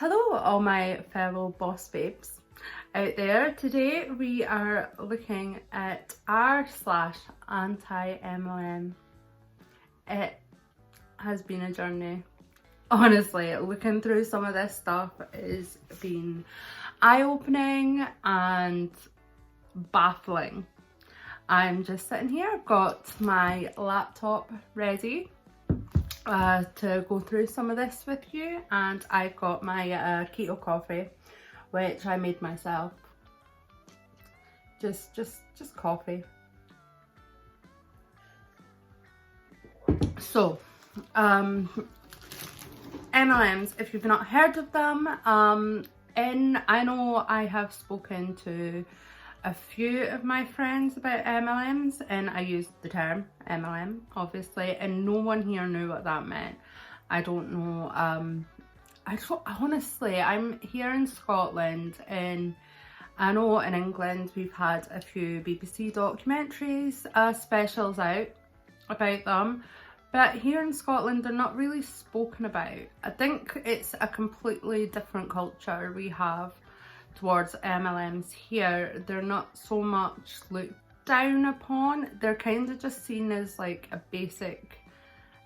Hello all my fellow boss babes out there. Today we are looking at r/anti-MLM. It has been a journey. Honestly, looking through some of this stuff has been eye-opening and baffling. I'm just sitting here, I've got my laptop ready to go through some of this with you, and I've got my keto coffee, which I made myself. Just coffee. So, MLMs, if you've not heard of them, I know I have spoken to a few of my friends about MLMs, and I used the term MLM obviously, and no one here knew what that meant. I don't know, honestly, I'm here in Scotland, and I know in England we've had a few BBC documentaries, specials out about them, but here in Scotland they're not really spoken about. I think it's a completely different culture we have towards MLMs here. They're not so much looked down upon. They're kind of just seen as like a basic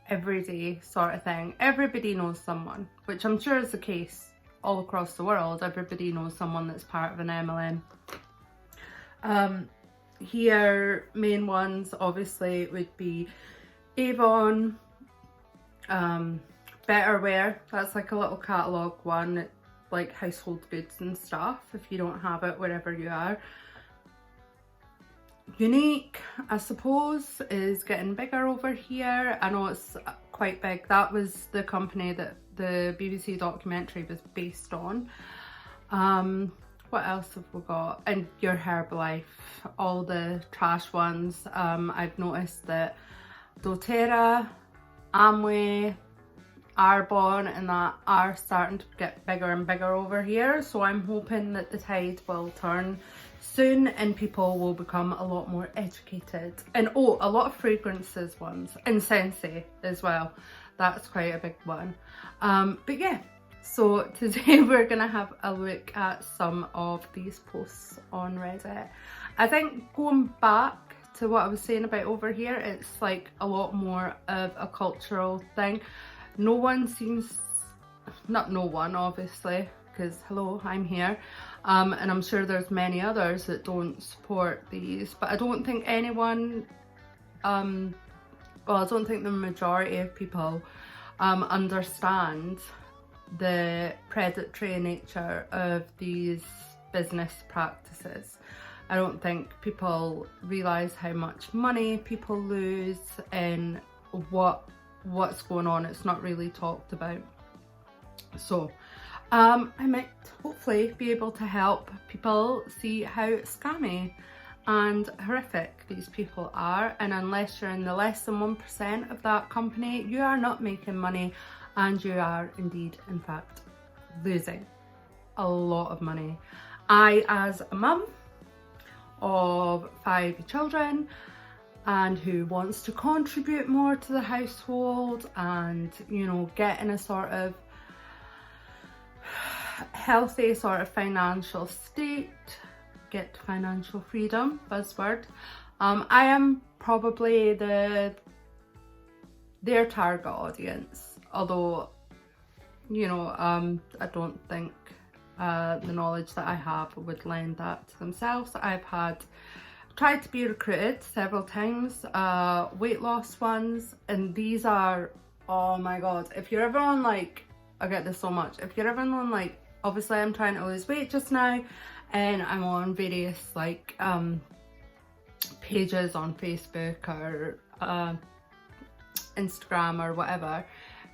everyday sort of thing. Everybody knows someone, which I'm sure is the case all across the world. Everybody knows someone that's part of an MLM. Here, main ones obviously would be Avon, Betterware, that's like a little catalogue one, like household goods and stuff if you don't have it wherever you are. Unique, I suppose, is getting bigger over here. I know it's quite big. That was the company that the BBC documentary was based on. What else have we got? And your Herbalife, all the trash ones. I've noticed that doTERRA, Amway, Arbonne and that are starting to get bigger and bigger over here, so I'm hoping that the tide will turn soon and people will become a lot more educated. And oh, a lot of fragrances ones, and Scentsy as well, that's quite a big one. But yeah, so today we're gonna have a look at some of these posts on Reddit. I think going back to what I was saying about over here, it's like a lot more of a cultural thing. No one seems, not no one obviously, because hello, I'm here, and I'm sure there's many others that don't support these, but I don't think anyone, well, I don't think the majority of people understand the predatory nature of these business practices. I don't think people realise how much money people lose and what's going on. It's not really talked about. So I might hopefully be able to help people see how scammy and horrific these people are, and unless you're in the less than 1% of that company, you are not making money, and you are indeed in fact losing a lot of money. I, as a mum of 5 children and who wants to contribute more to the household and, you know, get in a sort of healthy sort of financial state, get financial freedom, buzzword, I am probably their target audience, although, you know, I don't think the knowledge that I have would lend that to themselves. I've tried to be recruited several times, weight loss ones, and these are, oh my god, if you're ever on, like, I get this so much, if you're ever on, like, obviously I'm trying to lose weight just now, and I'm on various like pages on Facebook or Instagram or whatever,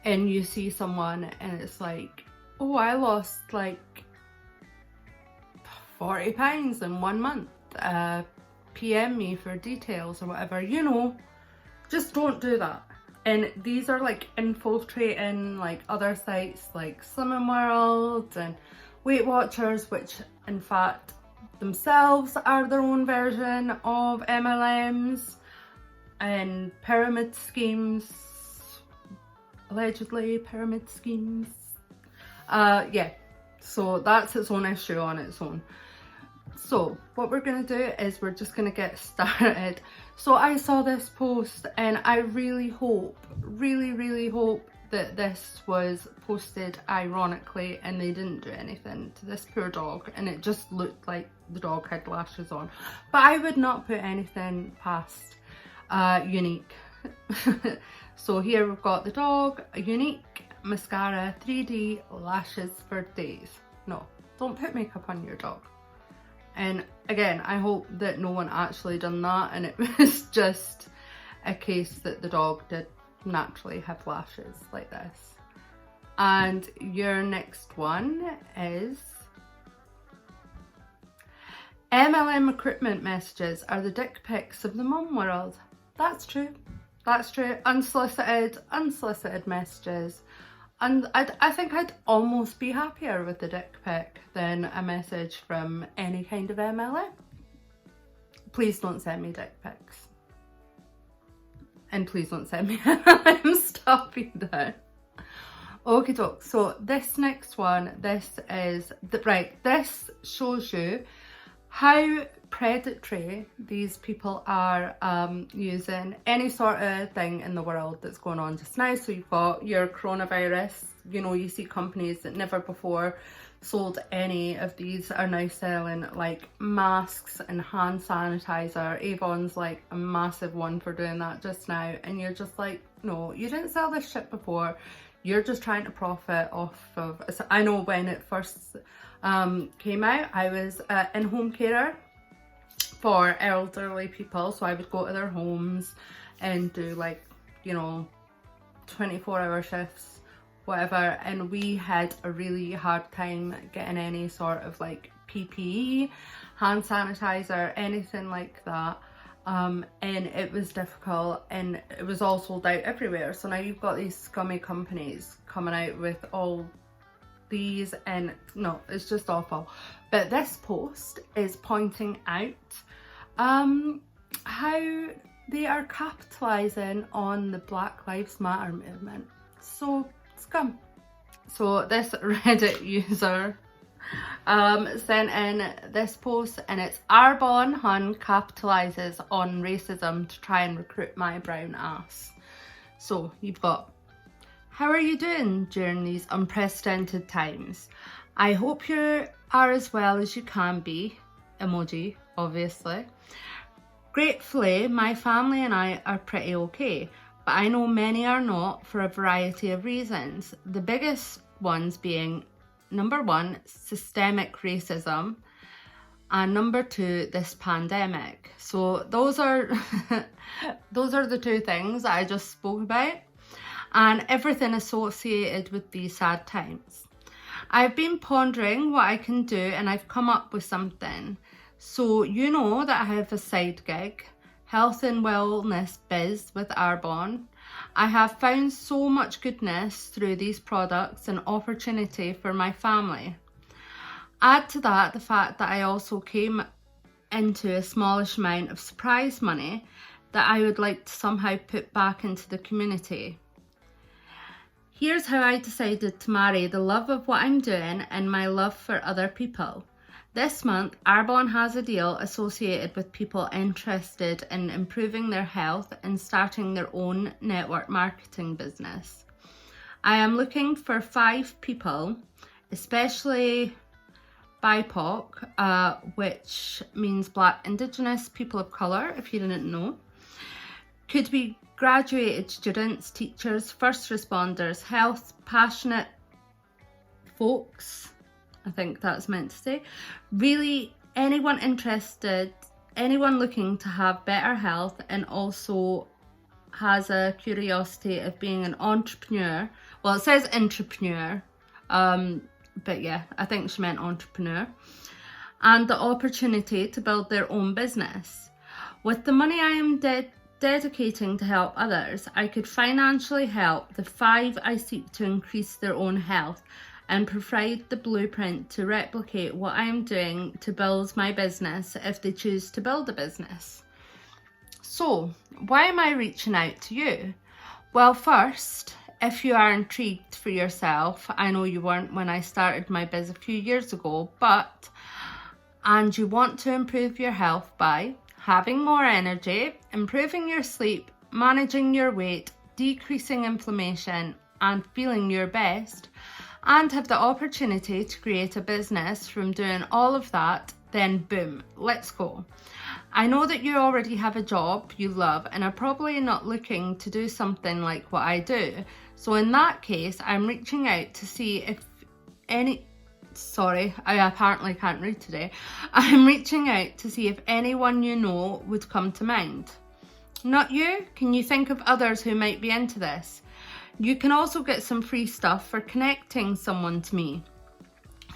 and you see someone and it's like, oh, I lost like 40 pounds in 1 month, PM me for details or whatever, you know, just don't do that. And these are like infiltrating like other sites like Slimming World and Weight Watchers, which in fact themselves are their own version of MLMs, and pyramid schemes, allegedly pyramid schemes. Yeah, So that's its own issue on its own. So what we're going to do is we're just going to get started. So I saw this post and I really hope, really hope that this was posted ironically and they didn't do anything to this poor dog and it just looked like the dog had lashes on. But I would not put anything past Unique. So here we've got the dog, Unique mascara, 3D lashes for days. No, don't put makeup on your dog. And again, I hope that no one actually done that and it was just a case that the dog did naturally have lashes like this. And your next one is MLM recruitment messages are the dick pics of the mum world. That's true. That's true. Unsolicited messages. And I think I'd almost be happier with the dick pic than a message from any kind of MLM. Please don't send me dick pics. And please don't send me MLM stuff either. Okie doke, so this next one, this is, this shows you how predatory these people are using any sort of thing in the world that's going on just now. So you've got your coronavirus, you know, you see companies that never before sold any of these are now selling like masks and hand sanitizer. Avon's like a massive one for doing that just now, and you're just like, no, you didn't sell this shit before. You're just trying to profit off of. So I know when it first came out, I was an in-home carer for elderly people, so I would go to their homes and do like, you know, 24-hour shifts, whatever, and we had a really hard time getting any sort of like PPE, hand sanitizer, anything like that, and it was difficult and it was all sold out everywhere. So now you've got these scummy companies coming out with all these, and no, it's just awful. But this post is pointing out how they are capitalizing on the Black Lives Matter movement. So scum. So this Reddit user sent in this post, and it's Arbon Hun capitalizes on racism to try and recruit my brown ass. So you've got, how are you doing during these unprecedented times? I hope you are as well as you can be. Emoji, obviously. Gratefully, my family and I are pretty okay, but I know many are not for a variety of reasons. The biggest ones being, number one, systemic racism, and number two, this pandemic. So those are the two things that I just spoke about, and everything associated with these sad times. I've been pondering what I can do, and I've come up with something. So you know that I have a side gig, health and wellness biz with Arbon. I have found so much goodness through these products and opportunity for my family. Add to that the fact that I also came into a smallish amount of surprise money that I would like to somehow put back into the community. Here's how I decided to marry the love of what I'm doing and my love for other people. This month, Arbon has a deal associated with people interested in improving their health and starting their own network marketing business. I am looking for 5 people, especially BIPOC, which means Black, Indigenous, people of colour, if you didn't know. Could be graduated students, teachers, first responders, health, passionate folks, I think that's meant to say. Really, anyone interested, anyone looking to have better health and also has a curiosity of being an entrepreneur. Well, it says entrepreneur, but yeah, I think she meant entrepreneur. And the opportunity to build their own business. With the money I am dedicating to help others, I could financially help the 5 I seek to increase their own health and provide the blueprint to replicate what I am doing to build my business if they choose to build a business. So, why am I reaching out to you? Well, first, if you are intrigued for yourself, I know you weren't when I started my biz a few years ago, and you want to improve your health by having more energy, improving your sleep, managing your weight, decreasing inflammation, and feeling your best, and have the opportunity to create a business from doing all of that, then boom, let's go. I know that you already have a job you love and are probably not looking to do something like what I do. So in that case, I'm reaching out to see if Sorry, I apparently can't read today. I'm reaching out to see if anyone you know would come to mind. Not you? Can you think of others who might be into this? You can also get some free stuff for connecting someone to me.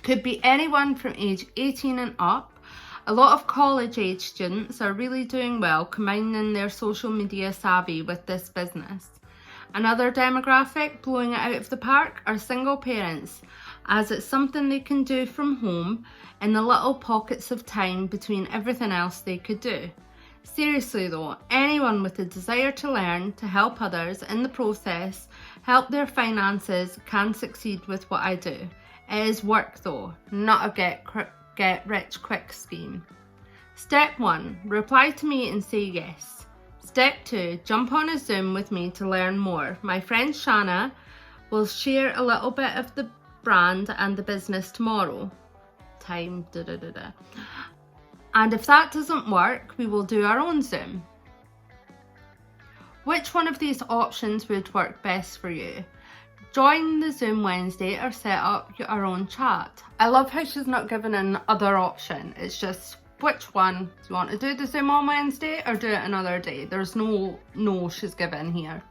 Could be anyone from age 18 and up. A lot of college age students are really doing well combining their social media savvy with this business. Another demographic blowing it out of the park are single parents, as it's something they can do from home in the little pockets of time between everything else they could do. Seriously though, anyone with a desire to learn, to help others in the process, help their finances, can succeed with what I do. It is work though, not a get rich quick scheme. Step 1, reply to me and say yes. Step 2, jump on a Zoom with me to learn more. My friend Shanna will share a little bit of the brand and the business tomorrow. Time, And if that doesn't work, we will do our own Zoom. Which one of these options would work best for you? Join the Zoom Wednesday or set up our own chat. I love how she's not given an other option. It's just, which one? Do you want to do the Zoom on Wednesday or do it another day? There's no she's given here.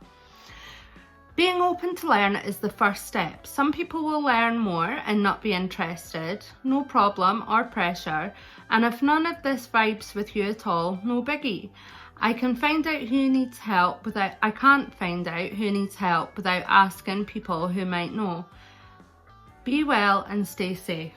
Being open to learn is the first step. Some people will learn more and not be interested, no problem or pressure. And if none of this vibes with you at all, no biggie. I can't find out who needs help without asking people who might know. Be well and stay safe.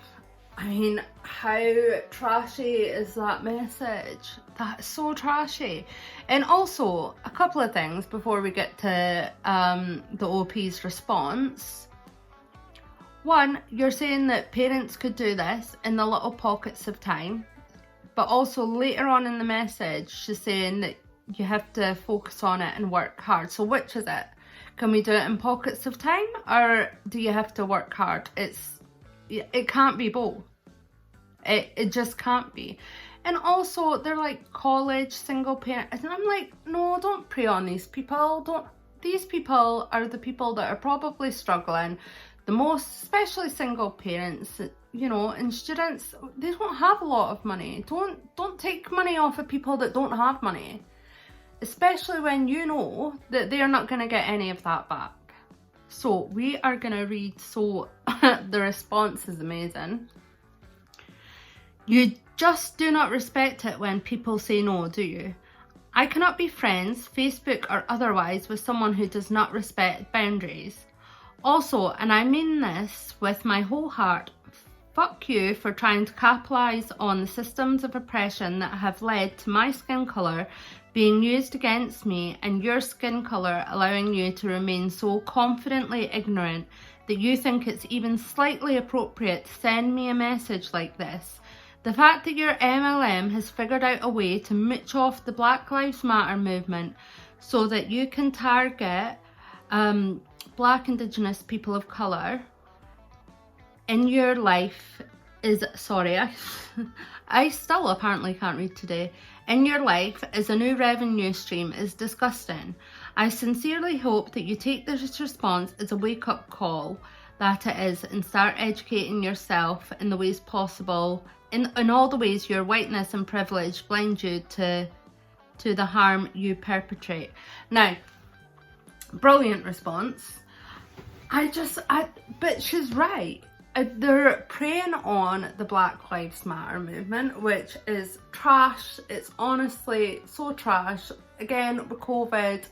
I mean, how trashy is that message? That's so trashy. And also, a couple of things before we get to the OP's response. One, you're saying that parents could do this in the little pockets of time, but also later on in the message, she's saying that you have to focus on it and work hard. So which is it? Can we do it in pockets of time, or do you have to work hard? It can't be both. It just can't be. And also, they're like college, single parents. And I'm like, no, don't prey on these people. These people are the people that are probably struggling the most, especially single parents, and students. They don't have a lot of money. Don't take money off of people that don't have money. Especially when you know that they're not going to get any of that back. So we are going to read, the response is amazing. You just do not respect it when people say no, do you? I cannot be friends, Facebook or otherwise, with someone who does not respect boundaries. Also, and I mean this with my whole heart, fuck you for trying to capitalise on the systems of oppression that have led to my skin colour being used against me and your skin colour allowing you to remain so confidently ignorant that you think it's even slightly appropriate to send me a message like this. The fact that your MLM has figured out a way to mooch off the Black Lives Matter movement so that you can target Black, Indigenous people of colour in your life is, I still apparently can't read today, in your life as a new revenue stream is disgusting. I sincerely hope that you take this response as a wake-up call that it is and start educating yourself in the ways possible, in all the ways your whiteness and privilege blind you to the harm you perpetrate. Now, brilliant response. But she's right. They're preying on the Black Lives Matter movement, which is trash. It's honestly so trash. Again, with COVID,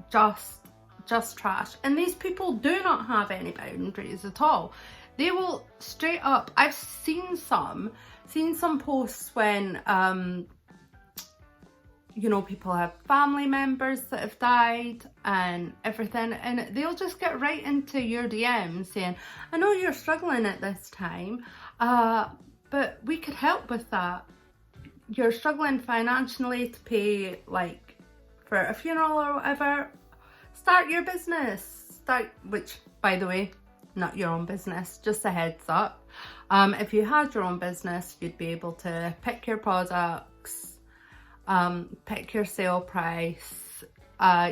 just trash. And these people do not have any boundaries at all. They will straight up, I've seen some posts when you know, people have family members that have died and everything, and they'll just get right into your DMs saying, I know you're struggling at this time, but we could help with that. You're struggling financially to pay, like, for a funeral or whatever. Start your business. Which, by the way, not your own business, just a heads up. If you had your own business, you'd be able to pick your products, pick your sale price,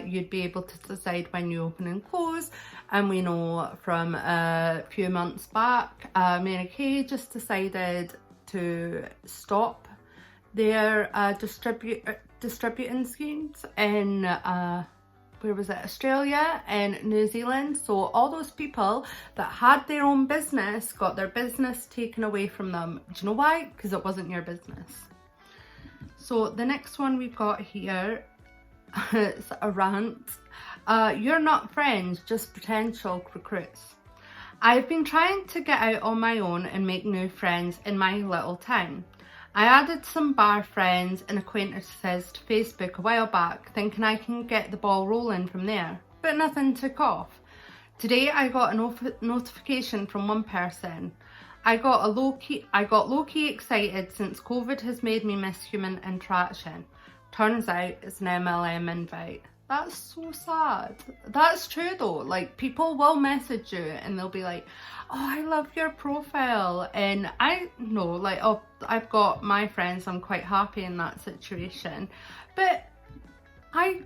you'd be able to decide when you open and close. And we know from a few months back, Mary Kay just decided to stop their distributing schemes in where was it, Australia and New Zealand. So all those people that had their own business got their business taken away from them. Do you know why? Because it wasn't your business. So the next one we've got here, it's a rant. You're not friends, just potential recruits. I've been trying to get out on my own and make new friends in my little town. I added some bar friends and acquaintances to Facebook a while back, thinking I can get the ball rolling from there, but nothing took off. Today I got a notification from one person. I got low-key excited since COVID has made me miss human interaction. Turns out it's an MLM invite. That's so sad. That's true though. Like, people will message you and they'll be like, oh, I love your profile. And I know, like, oh, I've got my friends, I'm quite happy in that situation. But I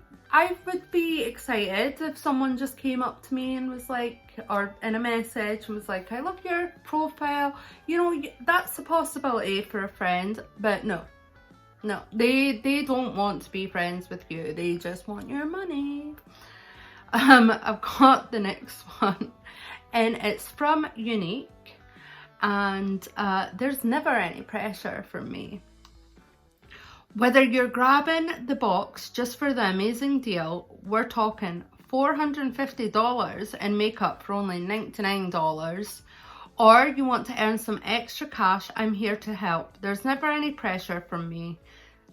would be excited if someone just came up to me and was like, or in a message and was like, I love your profile. You know, that's a possibility for a friend, but no. No, they don't want to be friends with you. They just want your money. I've got the next one, and it's from Unique, and there's never any pressure from me. Whether you're grabbing the box just for the amazing deal, we're talking $450 in makeup for only $99, or you want to earn some extra cash, I'm here to help. There's never any pressure from me.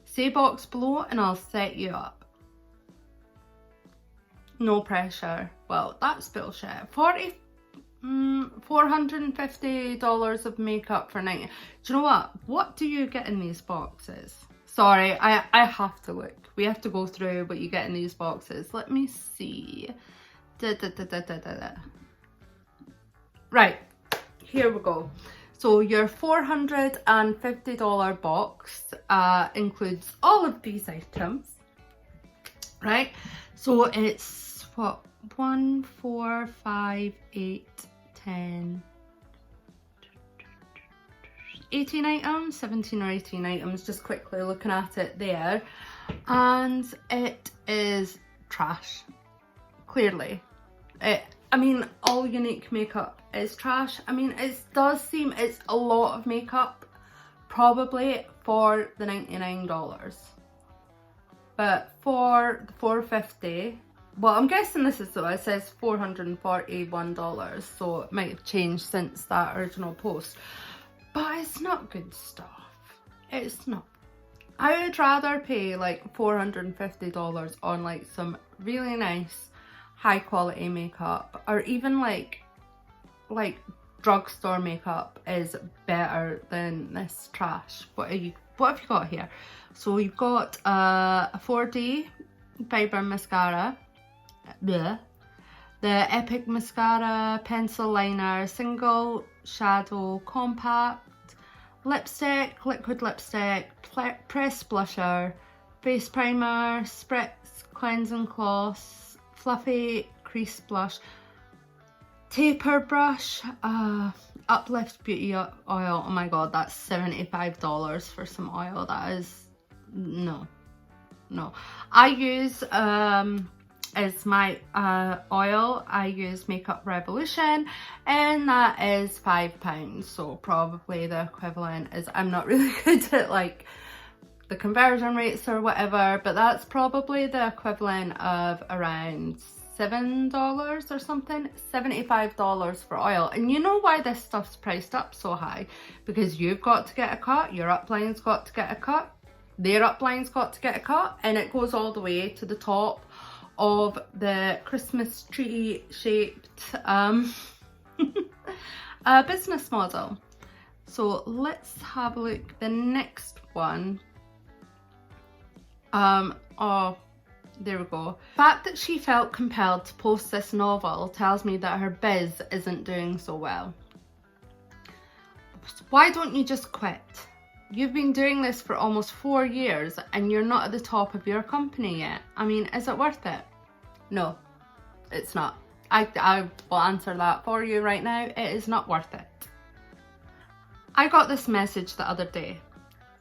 Say box below and I'll set you up. No pressure. Well, that's bullshit. $450 of makeup for 90. Do you know what? What do you get in these boxes? Sorry, I have to look. We have to go through what you get in these boxes. Let me see. Right, here we go. So your $450 box includes all of these items, right? So it's what, 1, 4, 5, 8, 10, 18 items, 17 or 18 items, just quickly looking at it there. And it is trash, clearly. I mean, all Unique makeup is trash. I mean, it does seem it's a lot of makeup, probably for the $99. But for the $450, well, I'm guessing this is, so it says $441, so it might have changed since that original post. But it's not good stuff. It's not. I would rather pay like $450 on like some really nice high quality makeup, or even like drugstore makeup is better than this trash. What have you got here? So you've got a 4D fiber mascara, bleh. The Epic Mascara Pencil Liner Single Shadow Compact, lipstick, liquid lipstick, press blusher, face primer, spritz cleansing gloss, fluffy crease blush, taper brush, Uplift Beauty Oil. Oh my god, that's $75 for some oil. That is, no. I use, as my oil, I use Makeup Revolution, and that is £5, so probably the equivalent is, I'm not really good at like the conversion rates or whatever, but that's probably the equivalent of around $7 or something. $75 for oil. And you know why this stuff's priced up so high? Because you've got to get a cut, your upline's got to get a cut, their upline's got to get a cut, and it goes all the way to the top of the Christmas tree shaped business model. So let's have a look. The next one, oh, there we go. The fact that she felt compelled to post this novel tells me that her biz isn't doing so well. Why don't you just quit? You've been doing this for almost 4 years and you're not at the top of your company yet. I mean, is it worth it? No, it's not. I will answer that for you right now. It is not worth it. I got this message the other day.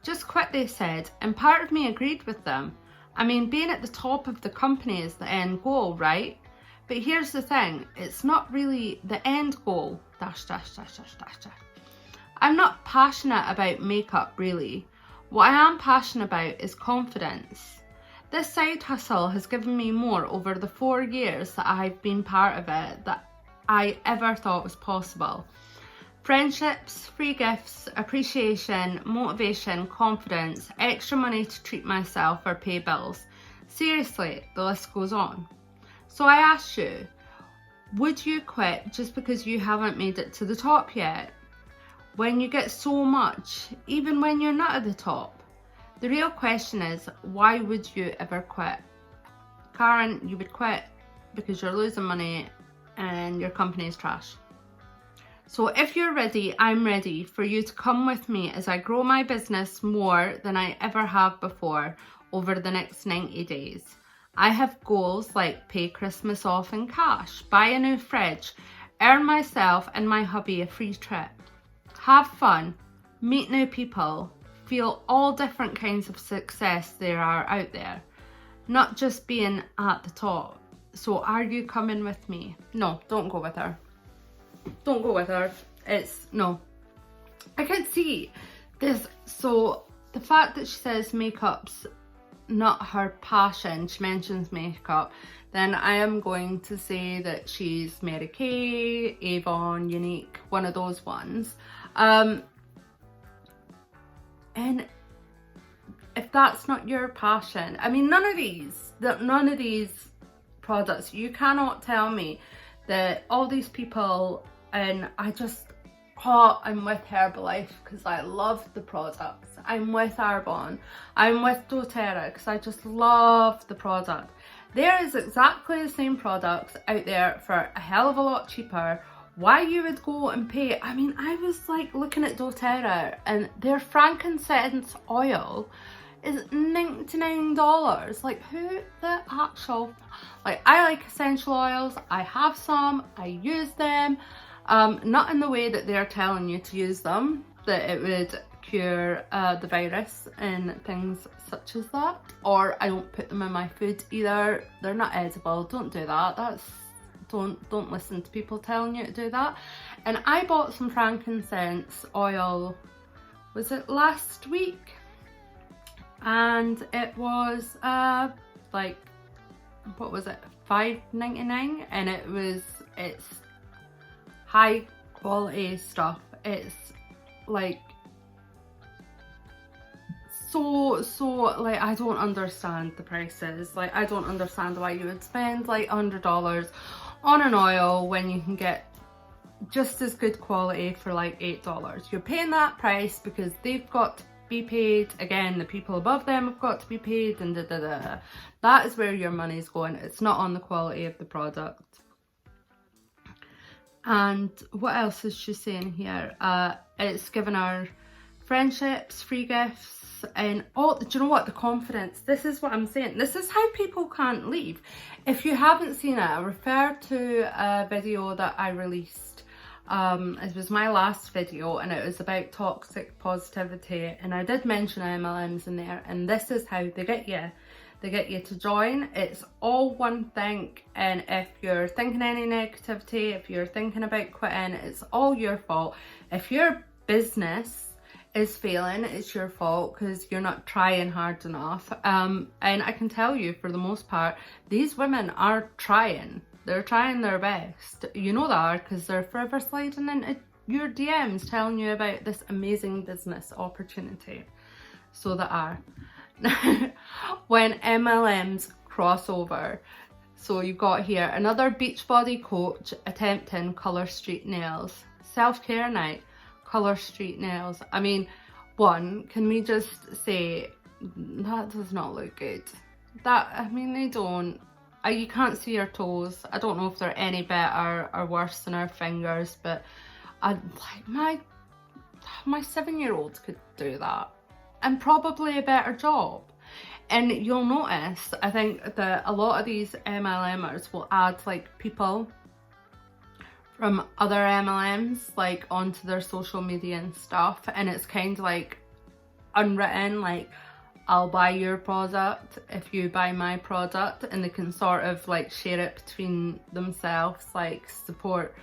Just quit, they said, and part of me agreed with them. I mean, being at the top of the company is the end goal, right? But here's the thing, it's not really the end goal, dash, dash, dash, dash, dash, dash. I'm not passionate about makeup, really. What I am passionate about is confidence. This side hustle has given me more over the 4 years that I've been part of it than I ever thought was possible. Friendships, free gifts, appreciation, motivation, confidence, extra money to treat myself or pay bills. Seriously, the list goes on. So I asked you, would you quit just because you haven't made it to the top yet? When you get so much, even when you're not at the top? The real question is, why would you ever quit? Karen, you would quit because you're losing money and your company is trash. So if you're ready, I'm ready for you to come with me as I grow my business more than I ever have before over the next 90 days. I have goals like pay Christmas off in cash, buy a new fridge, earn myself and my hubby a free trip, have fun, meet new people, feel all different kinds of success there are out there, not just being at the top. So are you coming with me? No, don't go with her. Don't go with her. It's no. I can see this. So the fact that she says makeup's not her passion, she mentions makeup, then I am going to say that she's Mary Kay, Avon, Unique, one of those ones. And if that's not your passion, I mean, none of these products, you cannot tell me that all these people, and I'm with Herbalife because I love the products. I'm with Arbonne. I'm with doTERRA because I just love the product. There is exactly the same products out there for a hell of a lot cheaper. Why you would go and pay? I mean, I was like looking at doTERRA and their frankincense oil is $99. Like, who the actual, like, I like essential oils. I have some, I use them. Not in the way that they're telling you to use them, that it would cure the virus and things such as that. Or I don't put them in my food either. They're not edible. Don't do that. Don't listen to people telling you to do that. And I bought some frankincense oil, was it last week? And it was like, what was it, $5.99, and it's high quality stuff. It's like so like, I don't understand the prices. Like, I don't understand why you would spend like $100 on an oil when you can get just as good quality for like $8. You're paying that price because they've got to be paid. Again, the people above them have got to be paid, and that is where your money's going. It's not on the quality of the product. And what else is she saying here? It's given her friendships, free gifts, and all. Do you know what? The confidence. This is what I'm saying. This is how people can't leave. If you haven't seen it, I refer to a video that I released. It was my last video, and it was about toxic positivity, and I did mention MLMs in there, and this is how they get you. They get you to join. It's all one thing, and if you're thinking any negativity, if you're thinking about quitting, it's all your fault. If your business is failing, it's your fault because you're not trying hard enough. And I can tell you, for the most part, these women are trying. They're trying their best. You know that because they're forever sliding into your DMs telling you about this amazing business opportunity. So they are. when MLMs cross over. So you've got here another Beachbody coach attempting colour street nails. Self-care night, colour street nails. I mean, one, can we just say that does not look good? That, I mean, they don't. You can't see her toes. I don't know if they're any better or worse than her fingers, but like my 7-year-old could do that, and probably a better job. And you'll notice, I think that a lot of these MLMers will add like people from other MLMs like onto their social media and stuff, and it's kind of like unwritten, like, I'll buy your product if you buy my product, and they can sort of like share it between themselves, like support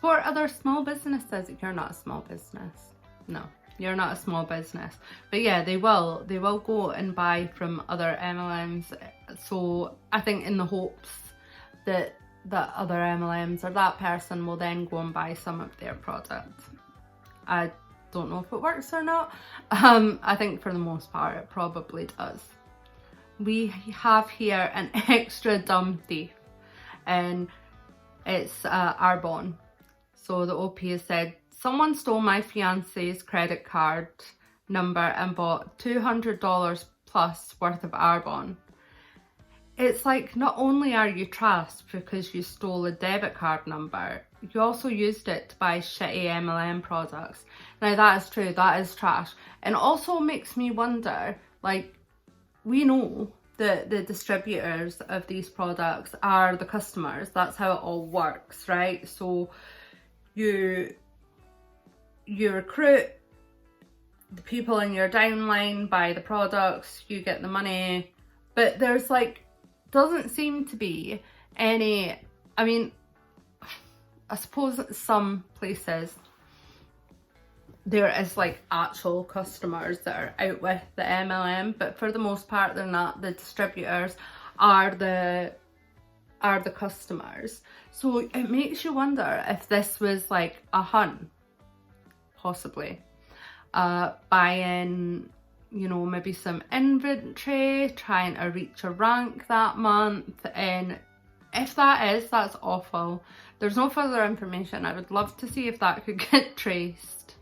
other small businesses. You're not a small business. No, you're not a small business. But yeah, they will go and buy from other MLMs. So I think in the hopes that other MLMs or that person will then go and buy some of their product. I don't know if it works or not. I think for the most part it probably does. We have here an extra dumb thief, and it's Arbonne. So the OP has said, someone stole my fiance's credit card number and bought $200 plus worth of Arbonne. It's like, not only are you trashed because you stole a debit card number, you also used it to buy shitty MLM products. Now that is true, that is trash. And also makes me wonder, like, we know that the distributors of these products are the customers. That's how it all works, right? So you recruit the people in your downline, buy the products, you get the money. But there's like, doesn't seem to be any, I mean, I suppose some places there is like actual customers that are out with the MLM, but for the most part they're not. The distributors are the customers. So it makes you wonder if this was like a hunt, possibly, buying, you know, maybe some inventory, trying to reach a rank that month. And if that is, that's awful. There's no further information. I would love to see if that could get traced.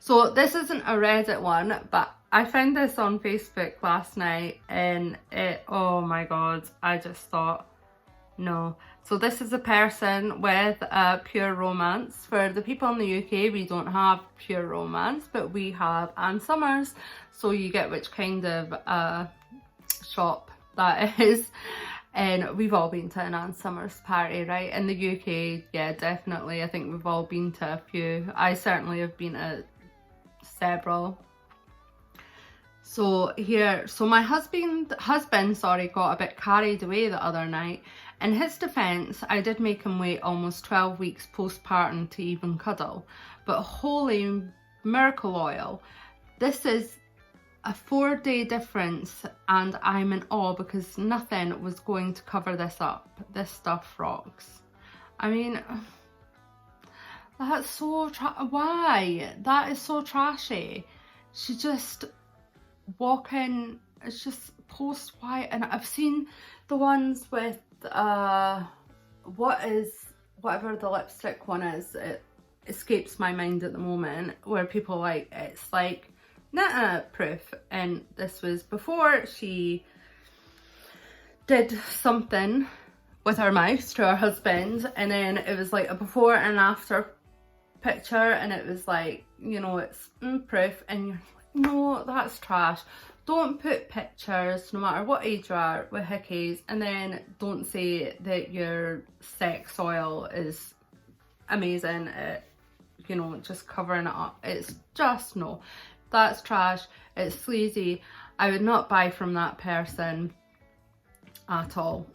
So this isn't a Reddit one, but I found this on Facebook last night, and it, oh my god, I just thought, no. So this is a person with pure romance. For the people in the UK, we don't have pure romance, but we have Ann Summers. So you get which kind of shop that is. And we've all been to an Ann Summers party, right? In the UK, yeah, definitely. I think we've all been to a few. I certainly have been to several. So here, so my husband, got a bit carried away the other night. In his defence, I did make him wait almost 12 weeks postpartum to even cuddle. But holy miracle oil, this is a 4-day difference, and I'm in awe because nothing was going to cover this up. This stuff rocks. I mean, that's so why? That is so trashy. She just walking, it's just post white, and I've seen the ones with whatever the lipstick one is, it escapes my mind at the moment, where people like, it's like proof, and this was before she did something with her mouth to her husband, and then it was like a before and after picture, and it was like, you know, it's proof, and you're like, no, that's trash. Don't put pictures, no matter what age you are, with hickeys, and then don't say that your sex oil is amazing at, you know, just covering it up. It's just, no, that's trash. It's sleazy. I would not buy from that person at all.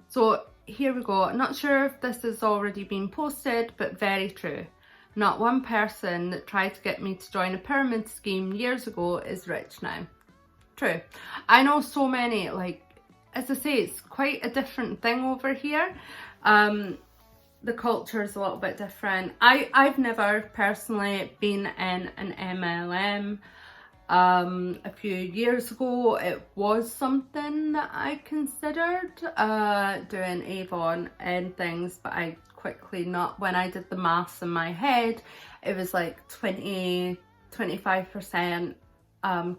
So here we go. Not sure if this has already been posted, but very true. Not one person that tried to get me to join a pyramid scheme years ago is rich now. True. I know so many, like, as I say, it's quite a different thing over here. The culture is a little bit different. I've never personally been in an MLM. A few years ago it was something that I considered doing Avon and things, but I quickly not, when I did the maths in my head, it was like 25%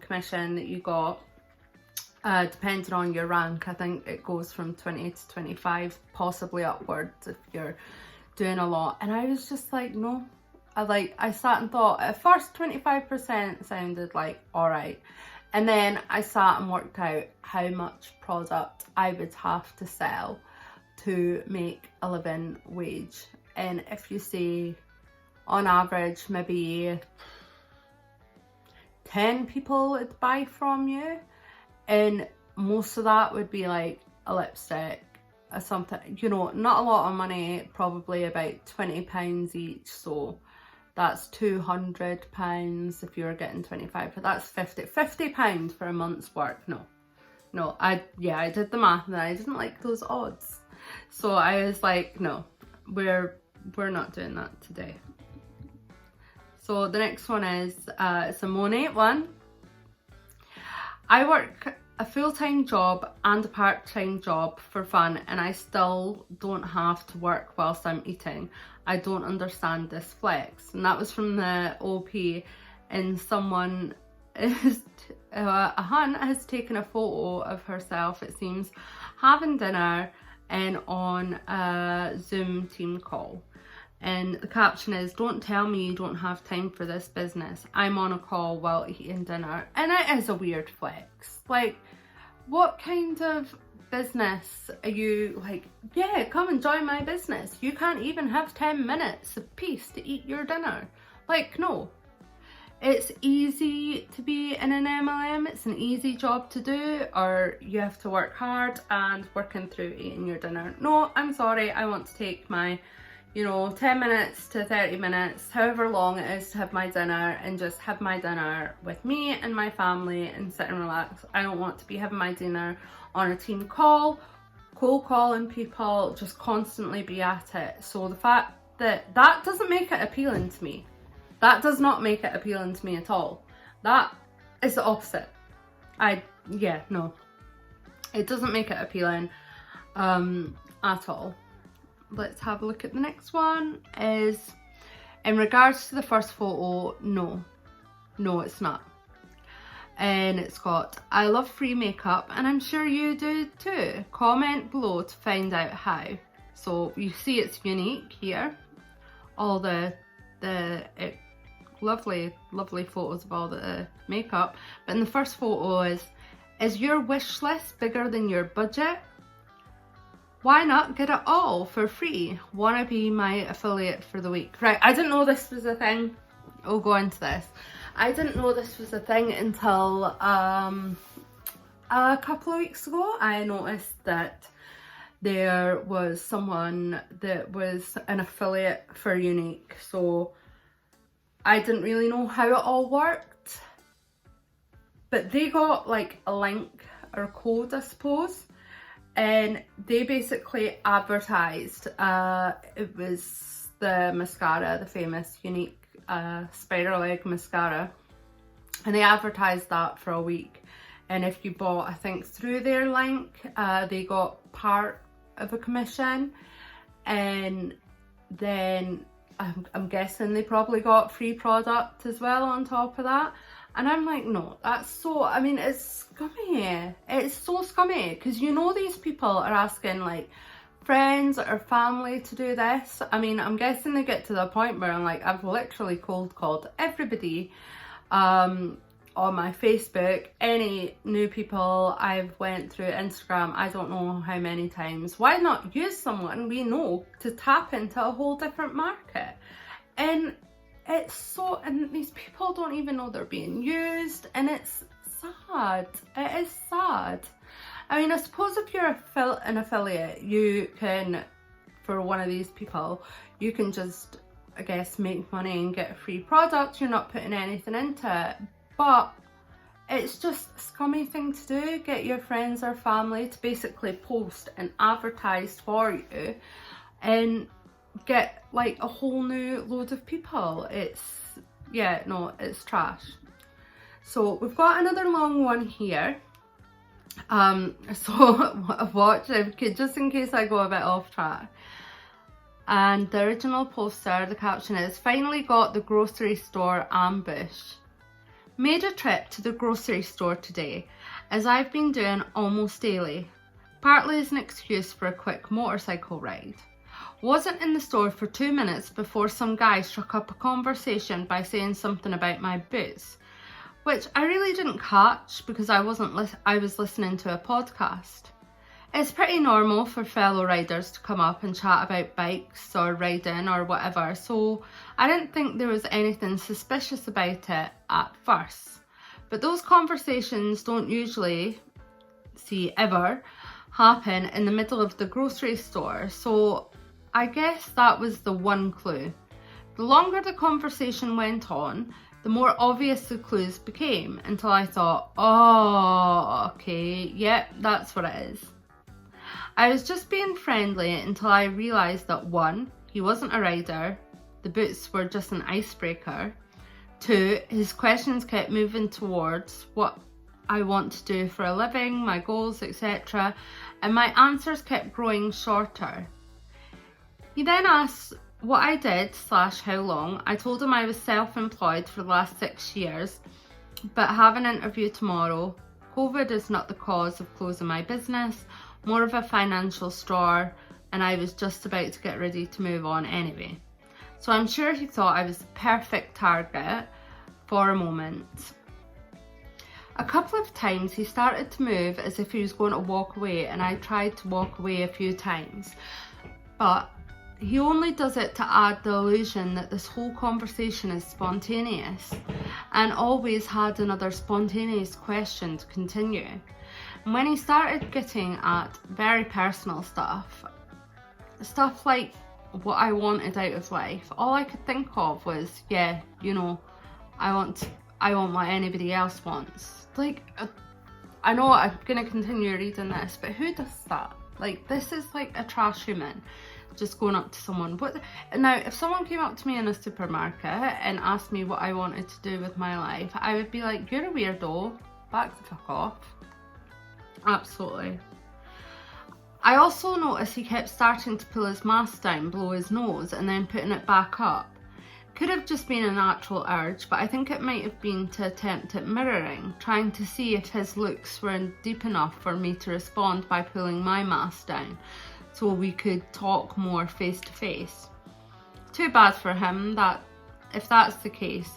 commission that you got, depending on your rank. I think it goes from 20 to 25, possibly upwards if you're doing a lot. And I was just like, no. I sat and thought, at first 25% sounded like alright, and then I sat and worked out how much product I would have to sell to make a living wage. And if you say on average maybe 10 people would buy from you, and most of that would be like a lipstick or something, you know, not a lot of money, probably about £20 each, so that's £200 if you're getting 25, but that's £50 for a month's work. No, I did the math and I didn't like those odds, so I was like, no, we're not doing that today. So the next one is it's a Monate one. I work a full-time job and a part-time job for fun, and I still don't have to work whilst I'm eating. I don't understand this flex. And that was from the OP, and someone is, a hun has taken a photo of herself, it seems, having dinner and on a Zoom team call. And the caption is, "Don't tell me you don't have time for this business. I'm on a call while eating dinner." And it is a weird flex. Like, what kind of business are you like, yeah, come and join my business? You can't even have 10 minutes of peace to eat your dinner. Like, no. It's easy to be in an MLM. It's an easy job to do, or you have to work hard and working through eating your dinner. No, I'm sorry. I want to take my 10 minutes to 30 minutes, however long it is, to have my dinner, and just have my dinner with me and my family and sit and relax. I don't want to be having my dinner on a team call, cold calling people, just constantly be at it. So the fact that doesn't make it appealing to me. That does not make it appealing to me at all. That is the opposite. No. It doesn't make it appealing at all. Let's have a look at the next one. Is in regards to the first photo, no it's not. And it's got, "I love free makeup and I'm sure you do too. Comment below to find out how." So you see it's unique here, all the lovely photos of all the makeup. But in the first photo is your wish list bigger than your budget? Why not get it all for free? Wanna be my affiliate for the week? Right, I didn't know this was a thing. I'll go into this. I didn't know this was a thing until a couple of weeks ago. I noticed that there was someone that was an affiliate for Unique. So I didn't really know how it all worked. But they got like a link or a code, I suppose. And they basically advertised, it was the mascara, the famous Unique spider leg mascara, and they advertised that for a week. And if you bought, I think through their link, they got part of a commission, and then I'm guessing they probably got free product as well on top of that. And I'm like, no, that's so, I mean, it's scummy. It's so scummy, because these people are asking like friends or family to do this. I mean, I'm guessing they get to the point where I'm like, I've literally cold called everybody on my Facebook, any new people I've went through Instagram, I don't know how many times. Why not use someone we know to tap into a whole different market? And it's so, and these people don't even know they're being used, and it's sad. It is sad. I mean, I suppose if you're an affiliate, you can, for one of these people, you can just, I guess, make money and get a free product. You're not putting anything into it. But it's just a scummy thing to do. Get your friends or family to basically post and advertise for you and get like a whole new load of people. It's trash. So we've got another long one here. So watch, just in case I go a bit off track. And the original poster, the caption is, "Finally got the grocery store ambush. Made a trip to the grocery store today, as I've been doing almost daily. Partly as an excuse for a quick motorcycle ride. Wasn't in the store for 2 minutes before some guy struck up a conversation by saying something about my boots, which I really didn't catch because I was listening to a podcast. It's pretty normal for fellow riders to come up and chat about bikes or riding or whatever, so I didn't think there was anything suspicious about it at first. But those conversations don't usually, ever, happen in the middle of the grocery store, so I guess that was the one clue. The longer the conversation went on, the more obvious the clues became, until I thought, oh, okay, yep, that's what it is. I was just being friendly until I realised that 1, he wasn't a rider, the boots were just an icebreaker. 2, his questions kept moving towards what I want to do for a living, my goals, etc. And my answers kept growing shorter. He then asked what I did / how long. I told him I was self-employed for the last 6 years, but have an interview tomorrow. COVID is not the cause of closing my business, more of a financial straw, and I was just about to get ready to move on anyway. So I'm sure he thought I was the perfect target for a moment. A couple of times he started to move as if he was going to walk away, and I tried to walk away a few times, but he only does it to add the illusion that this whole conversation is spontaneous, and always had another spontaneous question to continue. And when he started getting at very personal stuff like what I wanted out of life, all I could think of was, yeah, you know, I want what anybody else wants. Like, I know I'm gonna continue reading this, but who does that? Like, this is like a trash human just going up to someone. Now, if someone came up to me in a supermarket and asked me what I wanted to do with my life, I would be like, you're a weirdo, back the fuck off. Absolutely. I also noticed he kept starting to pull his mask down below his nose and then putting it back up. Could have just been a natural urge, but I think it might have been to attempt at mirroring, trying to see if his looks were deep enough for me to respond by pulling my mask down, so we could talk more face to face. Too bad for him that, if that's the case,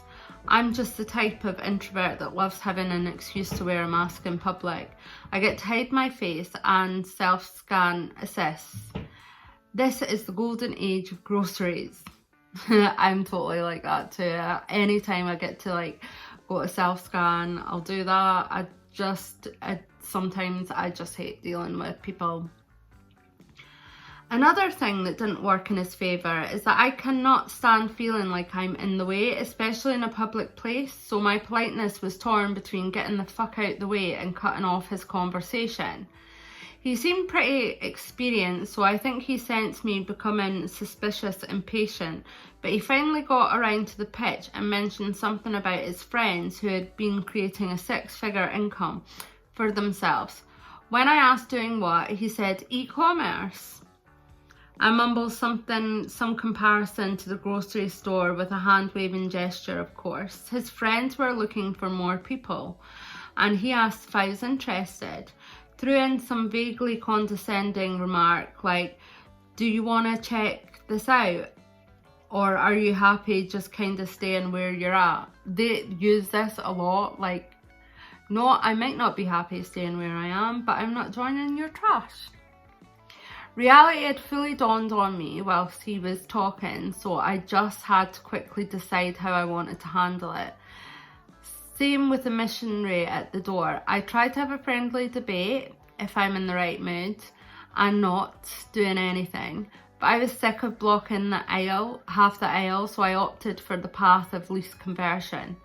I'm just the type of introvert that loves having an excuse to wear a mask in public. I get to hide my face and self-scan assess. This is the golden age of groceries. I'm totally like that too. Anytime I get to like go to self-scan, I'll do that. Sometimes I just hate dealing with people. Another thing that didn't work in his favour is that I cannot stand feeling like I'm in the way, especially in a public place, so my politeness was torn between getting the fuck out the way and cutting off his conversation. He seemed pretty experienced, so I think he sensed me becoming suspicious and patient, but he finally got around to the pitch and mentioned something about his friends who had been creating a 6-figure income for themselves. When I asked doing what, he said e-commerce. I mumbled something, some comparison to the grocery store with a hand-waving gesture, of course. His friends were looking for more people, and he asked if I was interested. Threw in some vaguely condescending remark like, do you want to check this out? Or are you happy just kind of staying where you're at? They use this a lot, like, no, I might not be happy staying where I am, but I'm not joining your trash. Reality had fully dawned on me whilst he was talking, so I just had to quickly decide how I wanted to handle it. Same with the missionary at the door. I tried to have a friendly debate if I'm in the right mood and not doing anything, but I was sick of blocking half the aisle, so I opted for the path of least conversion.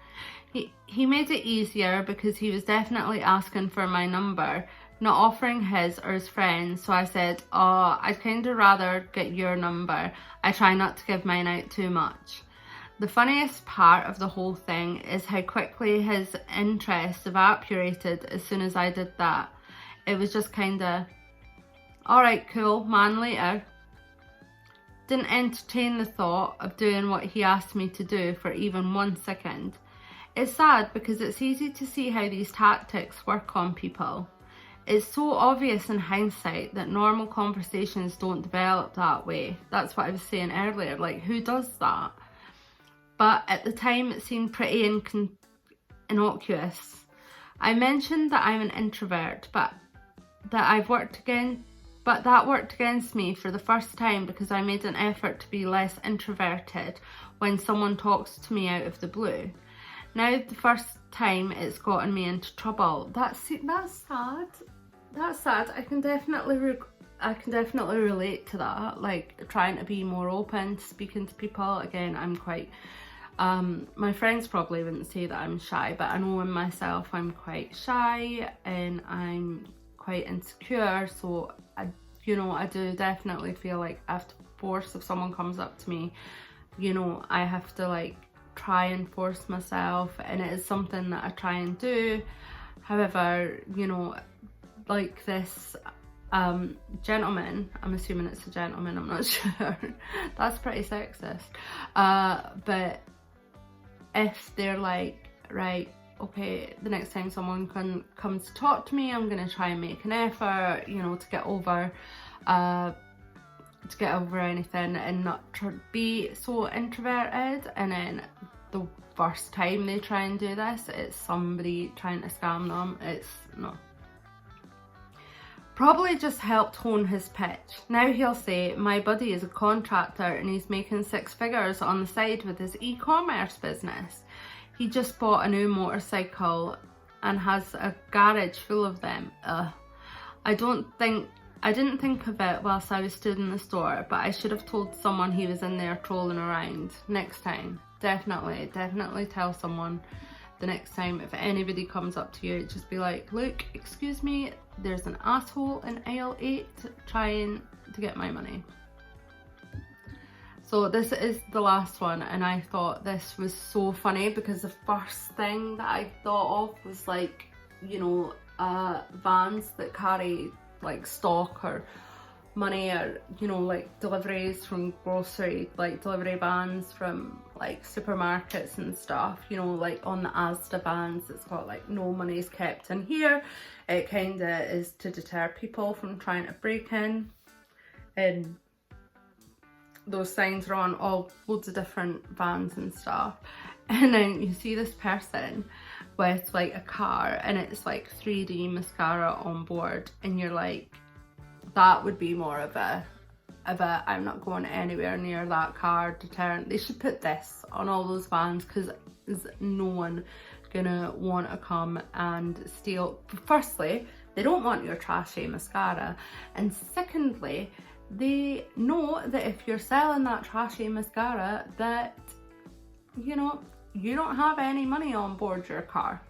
He made it easier because he was definitely asking for my number, not offering his or his friends, so I said, oh, I'd kind of rather get your number. I try not to give mine out too much. The funniest part of the whole thing is how quickly his interest evaporated as soon as I did that. It was just kinda, alright, cool, man, later. Didn't entertain the thought of doing what he asked me to do for even 1 second. It's sad because it's easy to see how these tactics work on people. It's so obvious in hindsight that normal conversations don't develop that way. That's what I was saying earlier, like, who does that? But at the time it seemed pretty innocuous. I mentioned that I'm an introvert, but that worked against me for the first time because I made an effort to be less introverted when someone talks to me out of the blue. Now the first time it's gotten me into trouble. That's sad. That's sad. I can definitely relate to that. Like, trying to be more open to speaking to people. Again, I'm quite. My friends probably wouldn't say that I'm shy, but I know in myself I'm quite shy and I'm quite insecure. So I do definitely feel like I have to force, if someone comes up to me, I have to like try and force myself, and it is something that I try and do. However, like this gentleman, I'm assuming it's a gentleman, I'm not sure, that's pretty sexist, but if they're like, right, okay, the next time someone comes to talk to me, I'm gonna try and make an effort, to get over anything and not be so introverted. And then the first time they try and do this, it's somebody trying to scam them. It's no. Probably just helped hone his pitch. Now he'll say, my buddy is a contractor and he's making 6 figures on the side with his e-commerce business. He just bought a new motorcycle and has a garage full of them. I didn't think of it whilst I was stood in the store, but I should have told someone he was in there trolling around. Next time, definitely tell someone the next time. If anybody comes up to you, just be like, look, excuse me, there's an asshole in aisle 8 trying to get my money. So this is the last one, and I thought this was so funny because the first thing that I thought of was like, vans that carry like stock or money, or like deliveries from grocery, like delivery vans from like supermarkets and stuff, like on the Asda vans, it's got like no money's kept in here. It kind of is to deter people from trying to break in, and those signs are on all loads of different vans and stuff. And then you see this person with like a car and it's like 3D mascara on board, and you're like, that would be more of a I'm not going anywhere near that car deterrent. They should put this on all those vans, because there's no one gonna want to come and steal. Firstly, they don't want your trashy mascara, and secondly, they know that if you're selling that trashy mascara, that you don't have any money on board your car,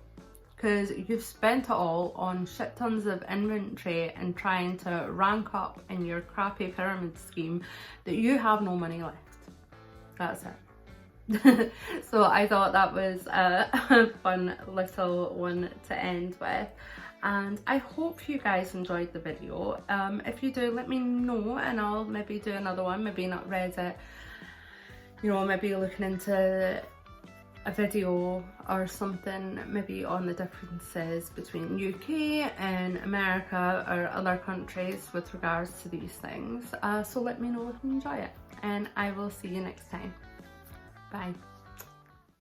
because you've spent it all on shit tons of inventory and trying to rank up in your crappy pyramid scheme that you have no money left. That's it. So I thought that was a fun little one to end with, and I hope you guys enjoyed the video. If you do, let me know and I'll maybe do another one, maybe not Reddit, maybe looking into a video or something, maybe on the differences between UK and America or other countries with regards to these things. So let me know if you enjoy it, and I will see you next time. Bye.